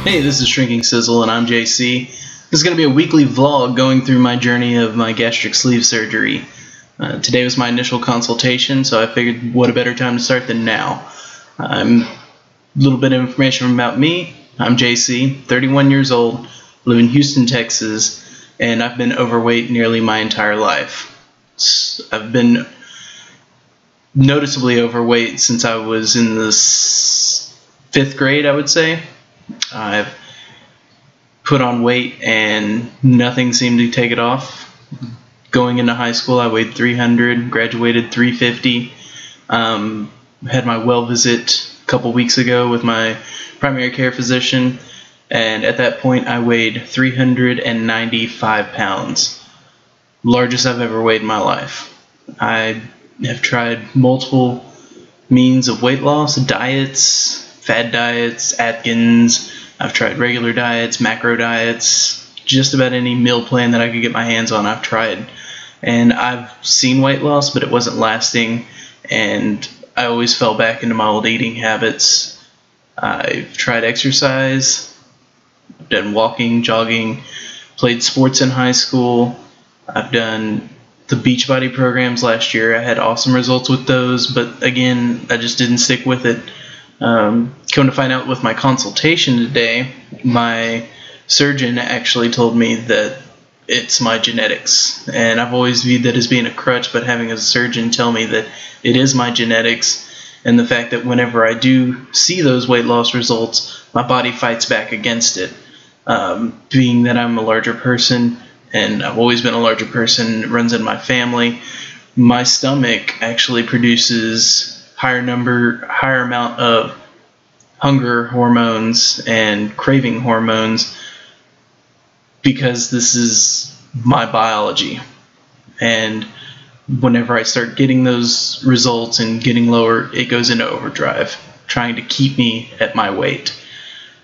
Hey, this is Shrinking Sizzle and I'm JC. This is going to be a weekly vlog going through my journey of my gastric sleeve surgery. Today was my initial consultation, so I figured what a better time to start than now. A little bit of information about me. I'm JC, 31 years old, live in Houston, Texas, and I've been overweight nearly my entire life. I've been noticeably overweight since I was in the 5th grade, I would say. I've put on weight and nothing seemed to take it off. Going into high school, I weighed 300, graduated 350. Had my well visit a couple weeks ago with my primary care physician, and at that point I weighed 395 pounds. Largest I've ever weighed in my life. I have tried multiple means of weight loss, diets, fad diets, Atkins. I've tried regular diets, macro diets, just about any meal plan that I could get my hands on I've tried. And I've seen weight loss, but it wasn't lasting, and I always fell back into my old eating habits. I've tried exercise, I've done walking, jogging, played sports in high school. I've done the Beachbody programs last year. I had awesome results with those, but again, I just didn't stick with it. Come to find out with my consultation today, my surgeon actually told me that it's my genetics, and I've always viewed that as being a crutch, but having a surgeon tell me that it is my genetics, and the fact that whenever I do see those weight loss results, my body fights back against it. Being that I'm a larger person, and I've always been a larger person, it runs in my family, my stomach actually produces higher amount of hunger hormones and craving hormones because this is my biology. And whenever I start getting those results and getting lower, it goes into overdrive, trying to keep me at my weight.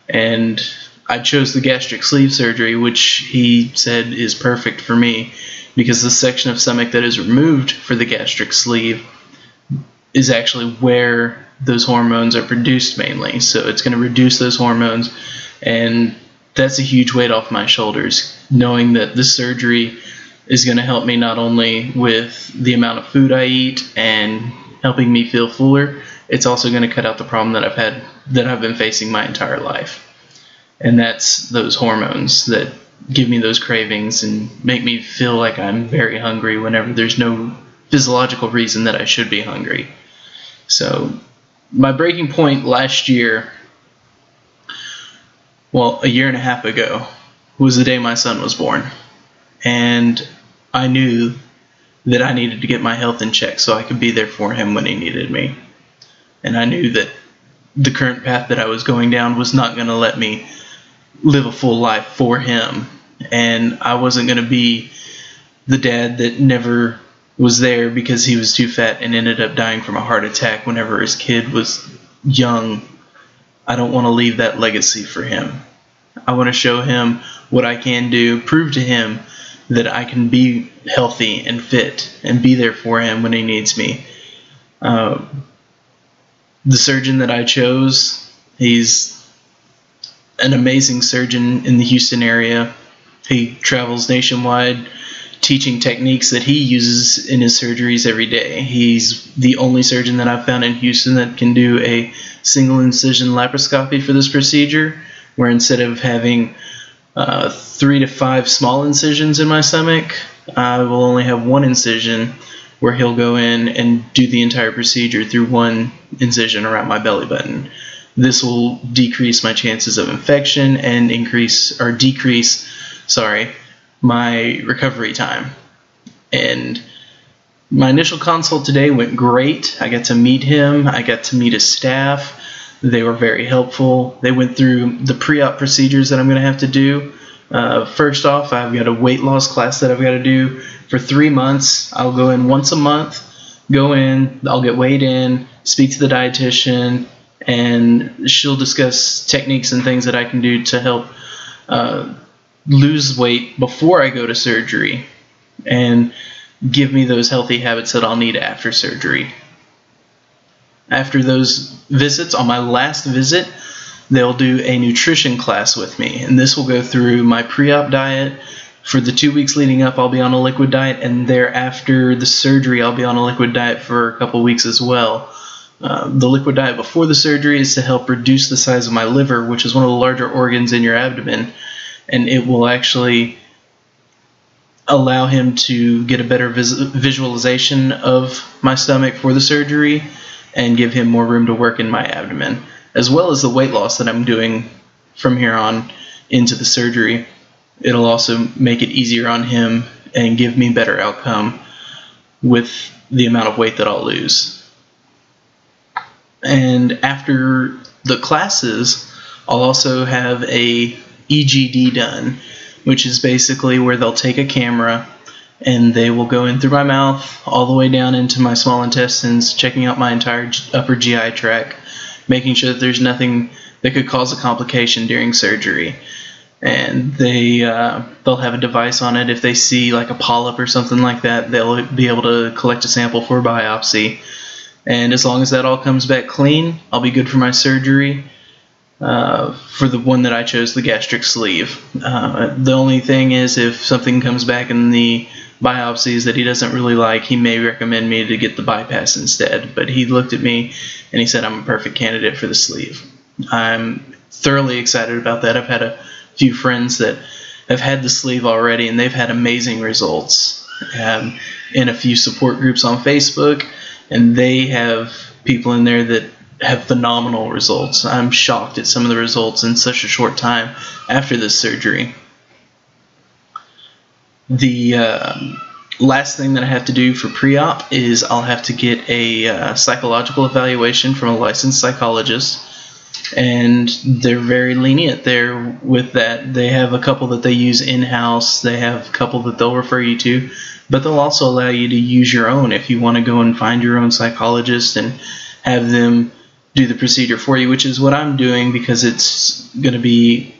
And I chose the gastric sleeve surgery, which he said is perfect for me because the section of stomach that is removed for the gastric sleeve is actually where those hormones are produced mainly. So it's going to reduce those hormones, and that's a huge weight off my shoulders, knowing that this surgery is going to help me not only with the amount of food I eat and helping me feel fuller, it's also going to cut out the problem that I've been facing my entire life. And that's those hormones that give me those cravings and make me feel like I'm very hungry whenever there's no physiological reason that I should be hungry. So my breaking point last year, well, a year and a half ago, was the day my son was born. And I knew that I needed to get my health in check so I could be there for him when he needed me. And I knew that the current path that I was going down was not going to let me live a full life for him. And I wasn't going to be the dad that never was there because he was too fat and ended up dying from a heart attack whenever his kid was young. I don't want to leave that legacy for him. I want to show him what I can do, prove to him that I can be healthy and fit and be there for him when he needs me. The surgeon that I chose, he's an amazing surgeon in the Houston area. He travels nationwide teaching techniques that he uses in his surgeries every day. He's the only surgeon that I've found in Houston that can do a single incision laparoscopy for this procedure, where instead of having 3 to 5 small incisions in my stomach, I will only have 1 incision where he'll go in and do the entire procedure through 1 incision around my belly button. This will decrease my chances of infection and decrease my recovery time. And my initial consult today went great. I got to meet him. I got to meet his staff. They were very helpful. They went through the pre-op procedures that I'm going to have to do. First off, I've got a weight loss class that I've got to do for 3 months. I'll go in once a month, I'll get weighed in, speak to the dietitian, and she'll discuss techniques and things that I can do to help lose weight before I go to surgery and give me those healthy habits that I'll need after surgery. After those visits, on my last visit, they'll do a nutrition class with me, and this will go through my pre-op diet. For the 2 weeks leading up, I'll be on a liquid diet, and thereafter the surgery, I'll be on a liquid diet for a couple weeks as well. The liquid diet before the surgery is to help reduce the size of my liver, which is one of the larger organs in your abdomen, and it will actually allow him to get a better visualization of my stomach for the surgery and give him more room to work in my abdomen, as well as the weight loss that I'm doing from here on into the surgery. It'll also make it easier on him and give me better outcome with the amount of weight that I'll lose. And after the classes, I'll also have a EGD done, which is basically where they'll take a camera and they will go in through my mouth all the way down into my small intestines, checking out my entire upper GI tract, making sure that there's nothing that could cause a complication during surgery. And they'll have a device on it. If they see like a polyp or something like that, they'll be able to collect a sample for biopsy. And as long as that all comes back clean, I'll be good for my surgery. For the one that I chose, the gastric sleeve. The only thing is, if something comes back in the biopsies that he doesn't really like, he may recommend me to get the bypass instead. But he looked at me and he said I'm a perfect candidate for the sleeve. I'm thoroughly excited about that. I've had a few friends that have had the sleeve already, and they've had amazing results in a few support groups on Facebook, and they have people in there that have phenomenal results. I'm shocked at some of the results in such a short time after this surgery. The last thing that I have to do for pre-op is I'll have to get a psychological evaluation from a licensed psychologist, and they're very lenient there with that. They have a couple that they use in-house. They have a couple that they'll refer you to, but they'll also allow you to use your own if you want to go and find your own psychologist and have them do the procedure for you, which is what I'm doing because it's going to be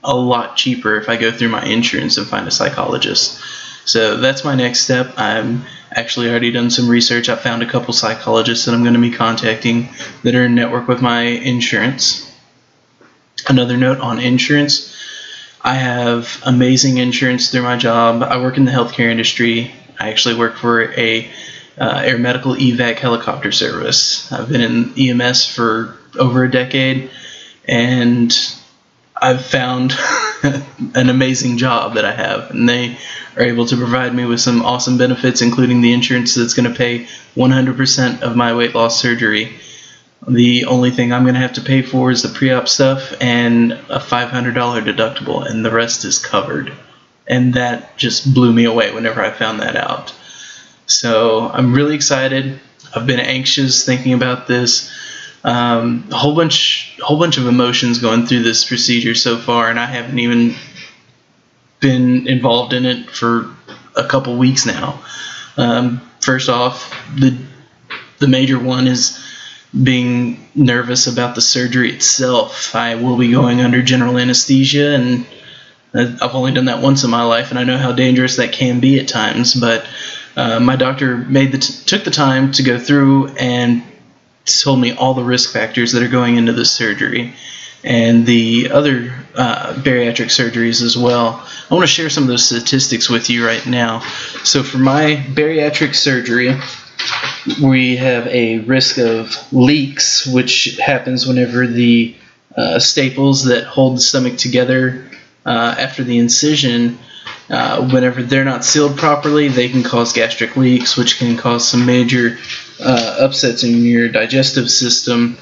a lot cheaper if I go through my insurance and find a psychologist. So that's my next step. I'm actually already done some research. I found a couple psychologists that I'm going to be contacting that are in network with my insurance. Another note on insurance: I have amazing insurance through my job. I work in the healthcare industry. I actually work for a air medical evac helicopter service. I've been in EMS for over a decade, and I've found an amazing job that I have, and they are able to provide me with some awesome benefits, including the insurance that's going to pay 100% of my weight loss surgery. The only thing I'm going to have to pay for is the pre-op stuff and a $500 deductible, and the rest is covered. And that just blew me away whenever I found that out. So I'm really excited. I've been anxious thinking about this. A whole bunch of emotions going through this procedure so far, and I haven't even been involved in it for a couple weeks now. First off, the major one is being nervous about the surgery itself. I will be going under general anesthesia, and I've only done that once in my life, and I know how dangerous that can be at times, but my doctor took the time to go through and told me all the risk factors that are going into this surgery and the other bariatric surgeries as well. I want to share some of those statistics with you right now. So for my bariatric surgery, we have a risk of leaks, which happens whenever the staples that hold the stomach together after the incision, whenever they're not sealed properly, they can cause gastric leaks, which can cause some major upsets in your digestive system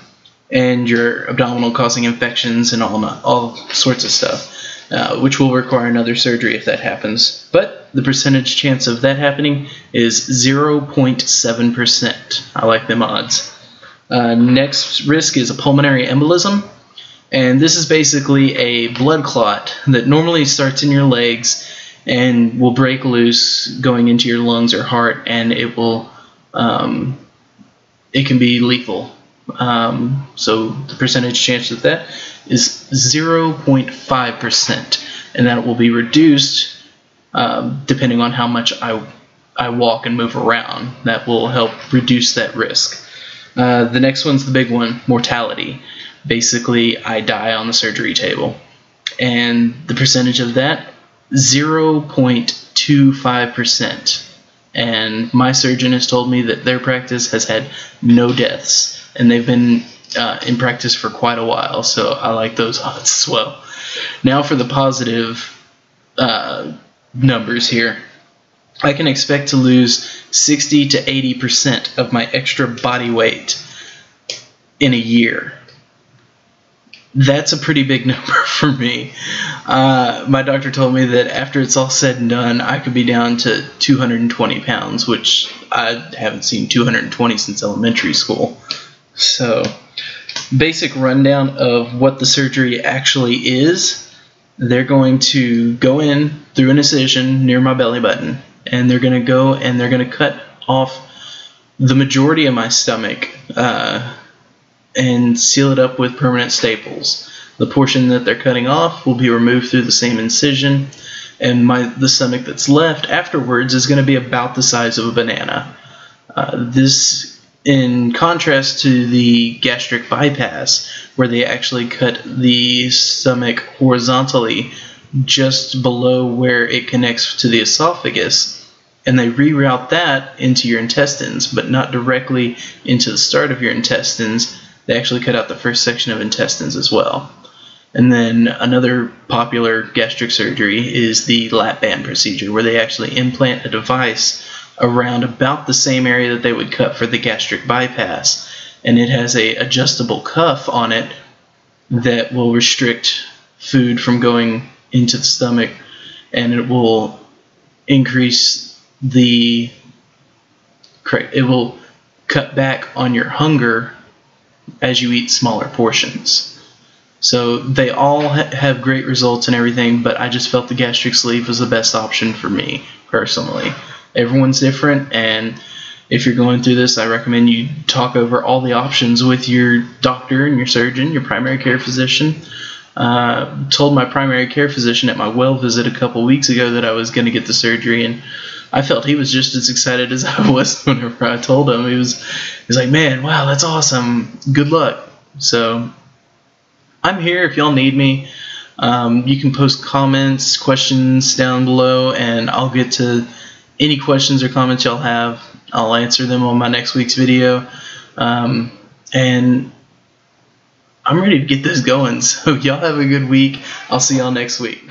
and your abdominal, causing infections and all sorts of stuff, which will require another surgery if that happens. But the percentage chance of that happening is 0.7%. I like them odds. Next risk is a pulmonary embolism, and this is basically a blood clot that normally starts in your legs and will break loose going into your lungs or heart, and it will it can be lethal. So the percentage chance of that is 0.5%, and that will be reduced depending on how much I walk and move around. That will help reduce that risk. The next one's the big one: mortality. basically I die on the surgery table. And the percentage of that, 0.25%. And my surgeon has told me that their practice has had no deaths, and they've been in practice for quite a while, so I like those odds as well. Now for the positive numbers here. I can expect to lose 60 to 80% of my extra body weight in a year. That's a pretty big number for me. My doctor told me that after it's all said and done, I could be down to 220 pounds, which I haven't seen 220 since elementary school. So, basic rundown of what the surgery actually is. They're going to go in through an incision near my belly button, and they're going to go and they're going to cut off the majority of my stomach and seal it up with permanent staples. The portion that they're cutting off will be removed through the same incision, and the stomach that's left afterwards is going to be about the size of a banana. This, in contrast to the gastric bypass, where they actually cut the stomach horizontally just below where it connects to the esophagus, and they reroute that into your intestines, but not directly into the start of your intestines. They actually cut out the first section of intestines as well. And then another popular gastric surgery is the lap band procedure, where they actually implant a device around about the same area that they would cut for the gastric bypass, and it has a adjustable cuff on it that will restrict food from going into the stomach, and it will increase it will cut back on your hunger as you eat smaller portions. So they all have great results and everything, but I just felt the gastric sleeve was the best option for me personally. Everyone's different, and if you're going through this, I recommend you talk over all the options with your doctor and your surgeon, your primary care physician. Told my primary care physician at my well visit a couple weeks ago that I was going to get the surgery, and I felt he was just as excited as I was whenever I told him. He was like, man, wow, that's awesome. Good luck. So I'm here if y'all need me. You can post comments, questions down below, and I'll get to any questions or comments y'all have. I'll answer them on my next week's video. And I'm ready to get this going. So y'all have a good week. I'll see y'all next week.